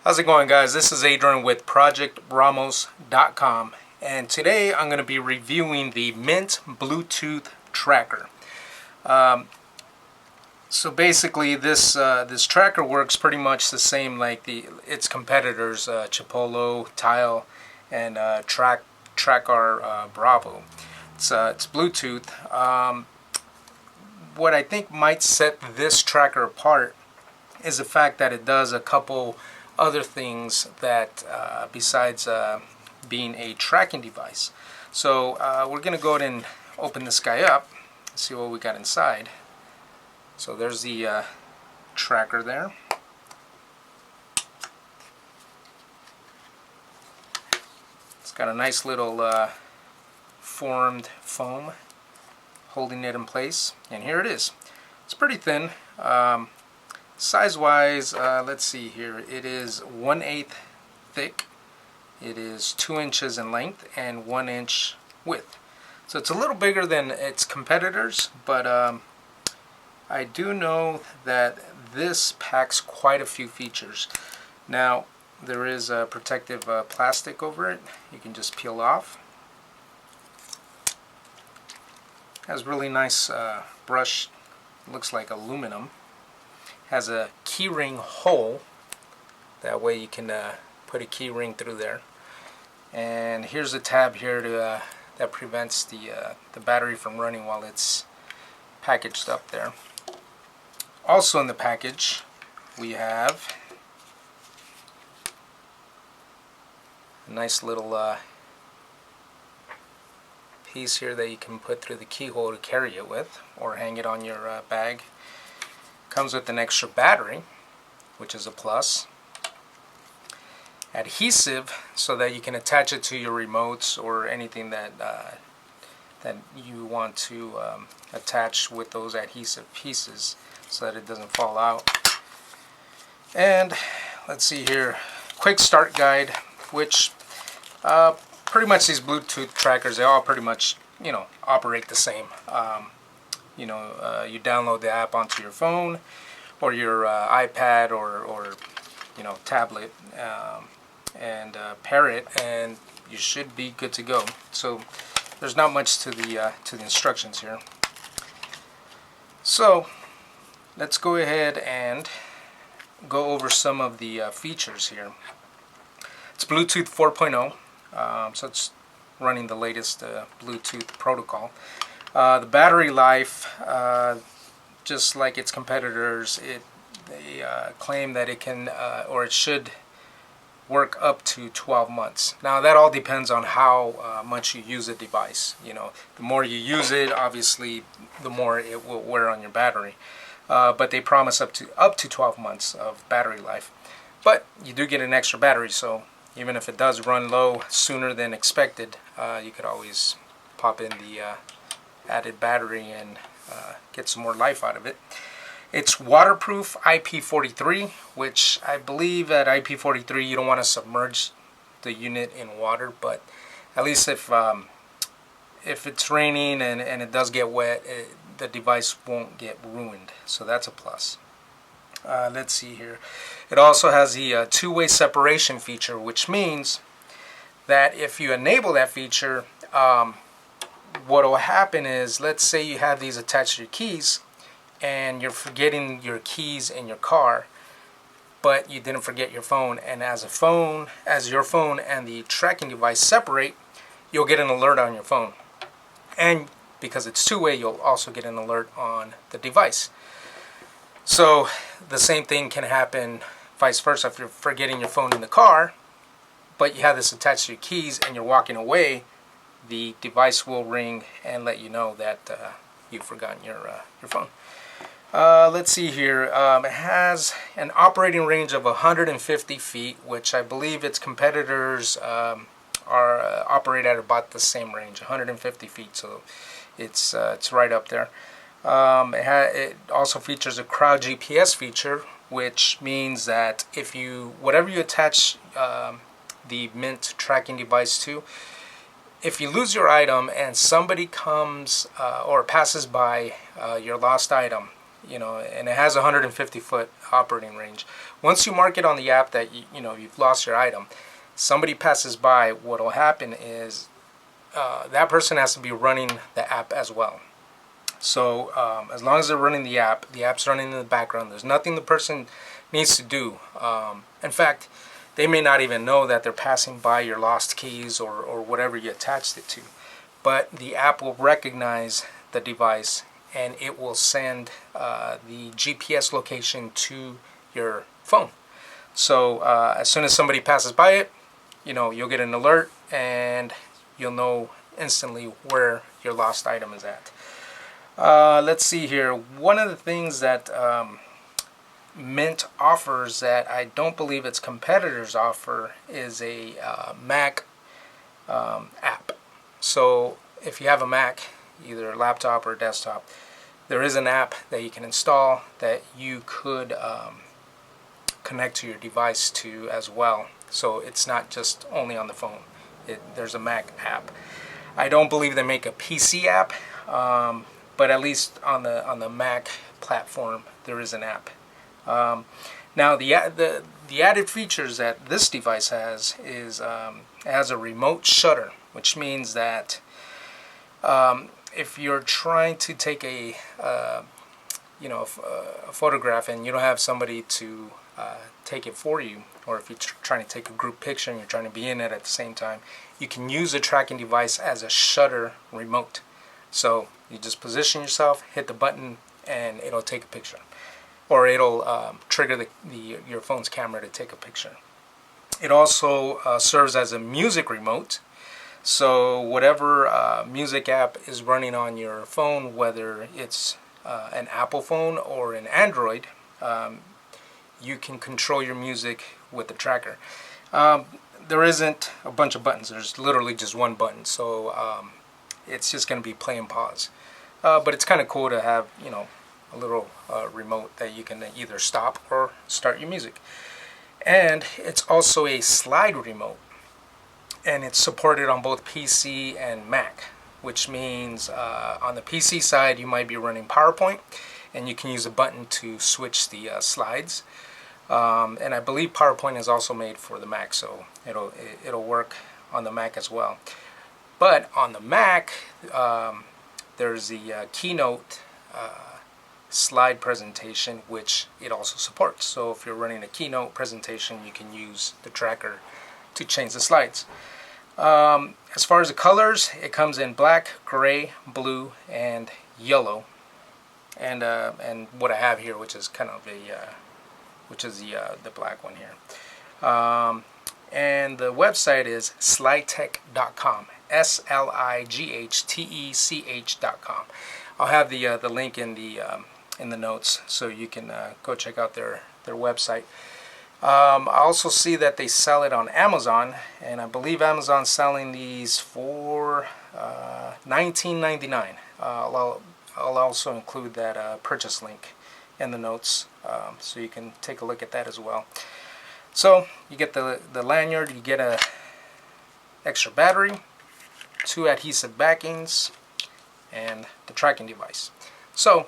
How's it going, guys? This is Adrian with ProjectRamos.com, and today I'm going to be reviewing the Mynt Bluetooth tracker. So basically this tracker works pretty much the same like its competitors, Chipolo, Tile, and Tracker Bravo. It's Bluetooth. What I think might set this tracker apart is the fact that it does a couple other things that besides being a tracking device. So we're going to go ahead and open this guy up and see what we got inside. So there's the tracker there. It's got a nice little formed foam holding it in place, and here it is. It's pretty thin. Size wise, let's see here, it is 1/8 thick, it is 2 inches in length and 1 inch width. So it's a little bigger than its competitors, but I do know that this packs quite a few features. Now there is a protective plastic over it. You can just peel off. Has really nice brush, looks like aluminum. Has a keyring hole, that way you can put a key ring through there. And here's a tab here to that prevents the battery from running while it's packaged up there. Also in the package we have a nice little piece here that you can put through the keyhole to carry it with or hang it on your bag. Comes with an extra battery, which is a plus. Adhesive, so that you can attach it to your remotes or anything that you want to attach with those adhesive pieces so that it doesn't fall out. And let's see here, quick start guide, which pretty much these Bluetooth trackers, they all pretty much, you know, operate the same. You download the app onto your phone or your iPad or tablet and pair it, and you should be good to go. So there's not much to the instructions here. So let's go ahead and go over some of the features here. It's Bluetooth 4.0, so it's running the latest Bluetooth protocol. The battery life, just like its competitors, they claim that it can or it should work up to 12 months. Now that all depends on how much you use the device. You know, the more you use it, obviously, the more it will wear on your battery. But they promise up to 12 months of battery life. But you do get an extra battery, so even if it does run low sooner than expected, you could always pop in the added battery and get some more life out of it. It's waterproof IP43, which I believe at IP43 you don't want to submerge the unit in water, but at least if it's raining and it does get wet, the device won't get ruined, so that's a plus. Let's see here. It also has the two-way separation feature, which means that if you enable that feature, what will happen is, let's say you have these attached to your keys and you're forgetting your keys in your car, but you didn't forget your phone, and as your phone and the tracking device separate, you'll get an alert on your phone, and because it's two-way, you'll also get an alert on the device. So the same thing can happen vice versa. If you're forgetting your phone in the car but you have this attached to your keys and you're walking away, the device will ring and let you know that you've forgotten your phone. Let's see here. It has an operating range of 150 feet, which I believe its competitors operate at about the same range, 150 feet. So it's right up there. It also features a crowd GPS feature, which means that whatever you attach the Mynt tracking device to, if you lose your item and somebody comes or passes by your lost item, you know, and it has a 150-foot operating range. Once you mark it on the app that you know you've lost your item, somebody passes by, what will happen is that person has to be running the app as well. So as long as they're running the app's running in the background. There's nothing the person needs to do. In fact, they may not even know that they're passing by your lost keys or whatever you attached it to. But the app will recognize the device and it will send the GPS location to your phone. So as soon as somebody passes by it, you know, you'll get an alert and you'll know instantly where your lost item is at. Let's see here. One of the things that Mynt offers that I don't believe its competitors offer is a Mac app. So if you have a Mac, either a laptop or a desktop, there is an app that you can install that you could connect to your device to as well. So it's not just only on the phone. There's a Mac app. I don't believe they make a PC app, but at least on the Mac platform there is an app. Now the added features that this device has is it has a remote shutter, which means that if you're trying to take a photograph and you don't have somebody to take it for you, or if you're trying to take a group picture and you're trying to be in it at the same time, you can use the tracking device as a shutter remote. So you just position yourself, hit the button, and it'll take a picture, or it'll trigger your phone's camera to take a picture. It also serves as a music remote. So whatever music app is running on your phone, whether it's an Apple phone or an Android, you can control your music with the tracker. There isn't a bunch of buttons. There's literally just one button. So it's just going to be play and pause. But it's kind of cool to have, you know, a little remote that you can either stop or start your music. And it's also a slide remote. And it's supported on both PC and Mac, which means on the PC side you might be running PowerPoint, and you can use a button to switch the slides. And I believe PowerPoint is also made for the Mac, so it'll work on the Mac as well. But on the Mac, there's the Keynote slide presentation, which it also supports. So if you're running a Keynote presentation, you can use the tracker to change the slides. As far as the colors, it comes in black, gray, blue, and yellow. And what I have here, which is kind of the black one here. And the website is slightech.com. slightech.com. I'll have the link in the notes, so you can go check out their website. I also see that they sell it on Amazon, and I believe Amazon's selling these for $19.99. I'll also include that purchase link in the notes, so you can take a look at that as well. So you get the lanyard, you get a extra battery, 2 adhesive backings, and the tracking device. So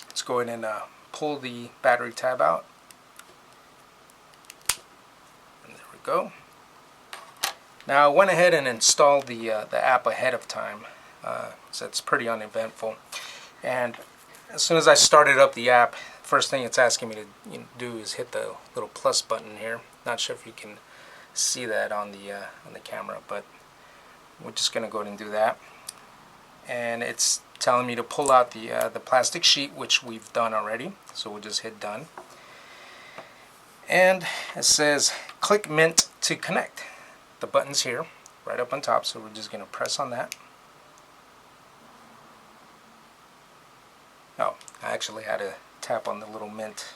let's go ahead and pull the battery tab out. And there we go. Now I went ahead and installed the app ahead of time, so it's pretty uneventful. And as soon as I started up the app, first thing it's asking me to do is hit the little plus button here. Not sure if you can see that on the camera, but we're just going to go ahead and do that. And it's telling me to pull out the plastic sheet, which we've done already. So we'll just hit done. And it says click Mynt to connect. The button's here, right up on top. So we're just going to press on that. Oh, I actually had to tap on the little Mynt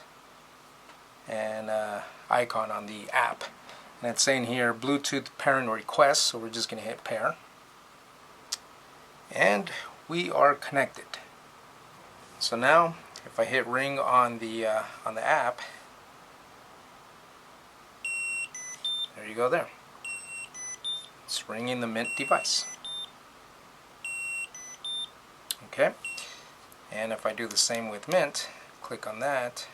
and icon on the app. And it's saying here Bluetooth pairing request, so we're just going to hit pair. And we are connected. So now if I hit ring on the app, there you go there. It's ringing the Mynt device. Okay. And if I do the same with Mynt, click on that,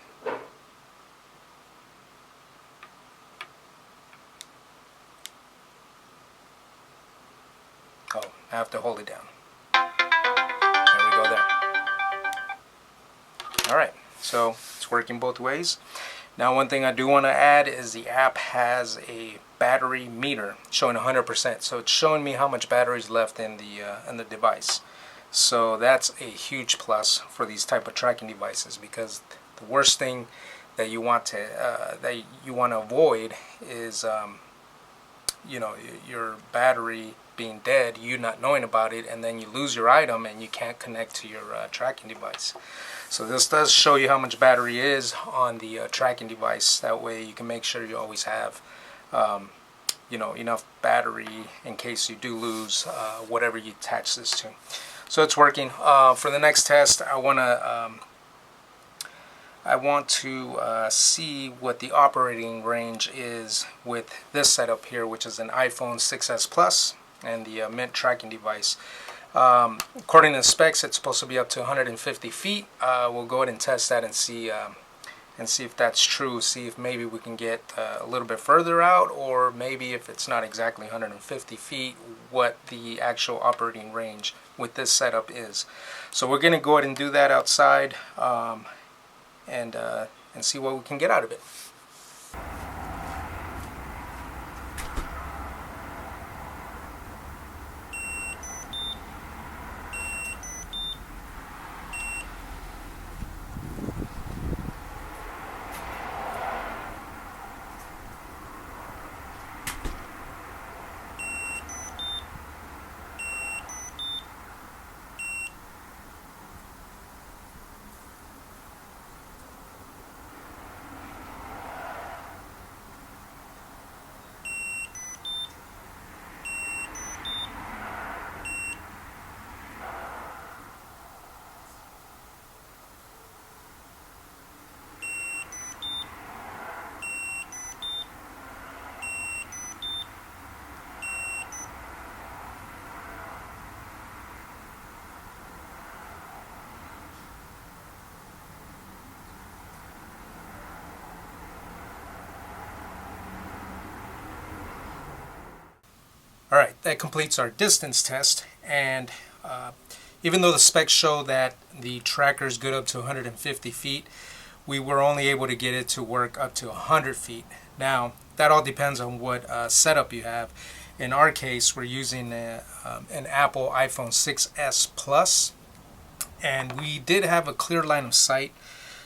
oh, I have to hold it down. There we go there. Alright, so it's working both ways. Now one thing I do want to add is the app has a battery meter showing 100%. So it's showing me how much battery is left in the device. So that's a huge plus for these type of tracking devices, because the worst thing that you want to avoid is you know, your battery being dead, you not knowing about it, and then you lose your item and you can't connect to your tracking device. So this does show you how much battery is on the tracking device. That way you can make sure you always have you know, enough battery in case you do lose whatever you attach this to. So it's working. For the next test, I want to see what the operating range is with this setup here, which is an iPhone 6s Plus and the Mynt tracking device. According to the specs, it's supposed to be up to 150 feet. We'll go ahead and test that and see if that's true. See if maybe we can get a little bit further out, or maybe if it's not exactly 150 feet, what the actual operating range with this setup is. So we're going to go ahead and do that outside and see what we can get out of it. Alright, that completes our distance test, and even though the specs show that the tracker is good up to 150 feet, we were only able to get it to work up to 100 feet. Now, that all depends on what setup you have. In our case, we're using an Apple iPhone 6s Plus, and we did have a clear line of sight.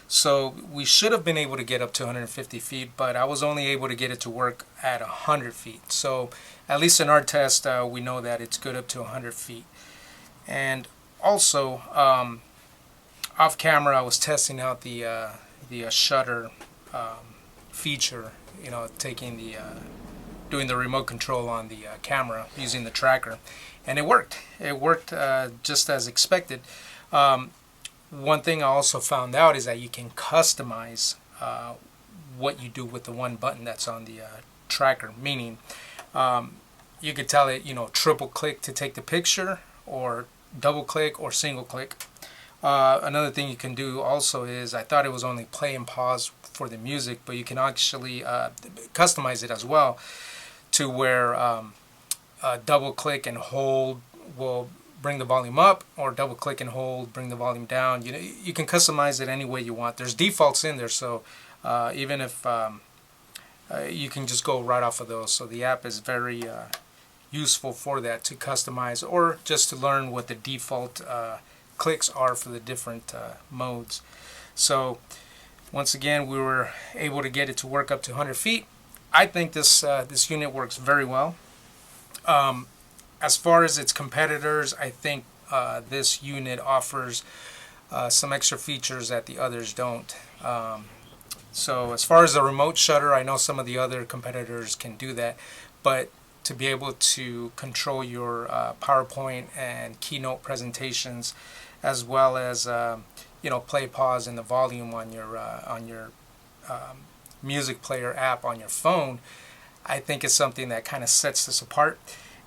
So we should have been able to get up to 150 feet, but I was only able to get it to work at 100 feet. So at least in our test, we know that it's good up to 100 feet. And also, off camera, I was testing out the shutter feature. You know, doing the remote control on the camera using the tracker, and it worked. It worked just as expected. One thing I also found out is that you can customize what you do with the one button that's on the tracker, meaning you could tell it, you know, triple click to take the picture, or double click, or single click. Another thing you can do also is, I thought it was only play and pause for the music, but you can actually customize it as well to where double click and hold will bring the volume up, or double click and hold bring the volume down. You know, you can customize it any way you want. There's defaults in there, so even if you can just go right off of those. So the app is very useful for that, to customize, or just to learn what the default clicks are for the different modes. So once again, we were able to get it to work up to 100 feet. I think this unit works very well. As far as its competitors, I think this unit offers some extra features that the others don't. So as far as the remote shutter, I know some of the other competitors can do that, but to be able to control your PowerPoint and keynote presentations, as well as you know, play, pause, and the volume on your music player app on your phone, I think is something that kind of sets this apart.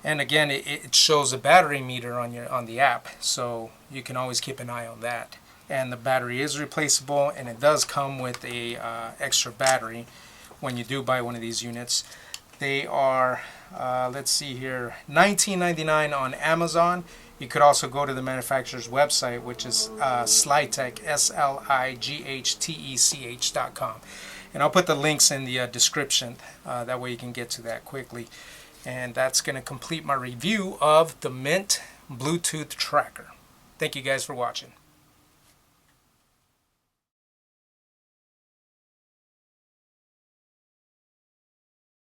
And again, it shows a battery meter on the app, so you can always keep an eye on that. and the battery is replaceable, and it does come with a extra battery when you do buy one of these units. They are let's see here, $19.99 on Amazon. You could also go to the manufacturer's website, which is Slightech, SLIGHTECH.com. And I'll put the links in the description, that way you can get to that quickly. And that's going to complete my review of the Mynt Bluetooth tracker. Thank you guys for watching.